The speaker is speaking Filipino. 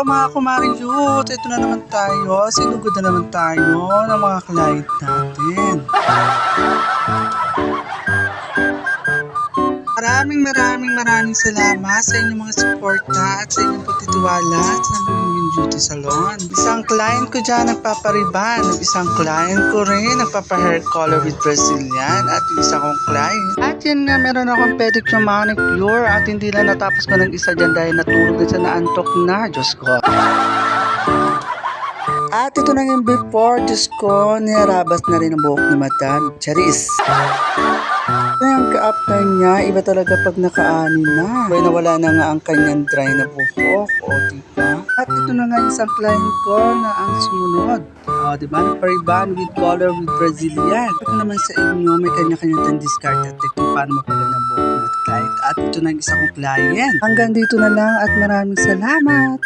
mga kumaring youth, ito na naman tayo, sinugod na naman tayo ng mga client natin. Maraming salamat sa inyong mga suporta at sa inyong pagtitiwala sa Luming Beauty Salon. Isang client ko dyan nagpapariban, isang client ko rin nagpapa-hair color with Brazilian at isa kong client. At yan nga, meron akong pedicure manicure at hindi lang natapos ko ng isa dyan dahil natulog na siya na antok na. Diyos ko. At ito na yung before, Diyos ko, nirabas na rin ang buhok ni Madam Charis. Yung ka-after niya, iba talaga pag nakaani na. Kaya nawala na nga ang kanyang dry na buhok, o diba? At ito na nga isang client ko na ang sumunod. O diba, nagpariban with color with Brazilian. Ito naman sa inyo, may kanya-kanya tayong discard at kung paano mapaganda ang buhok ng client. At ito na yung isang client. Hanggang dito na lang at maraming salamat.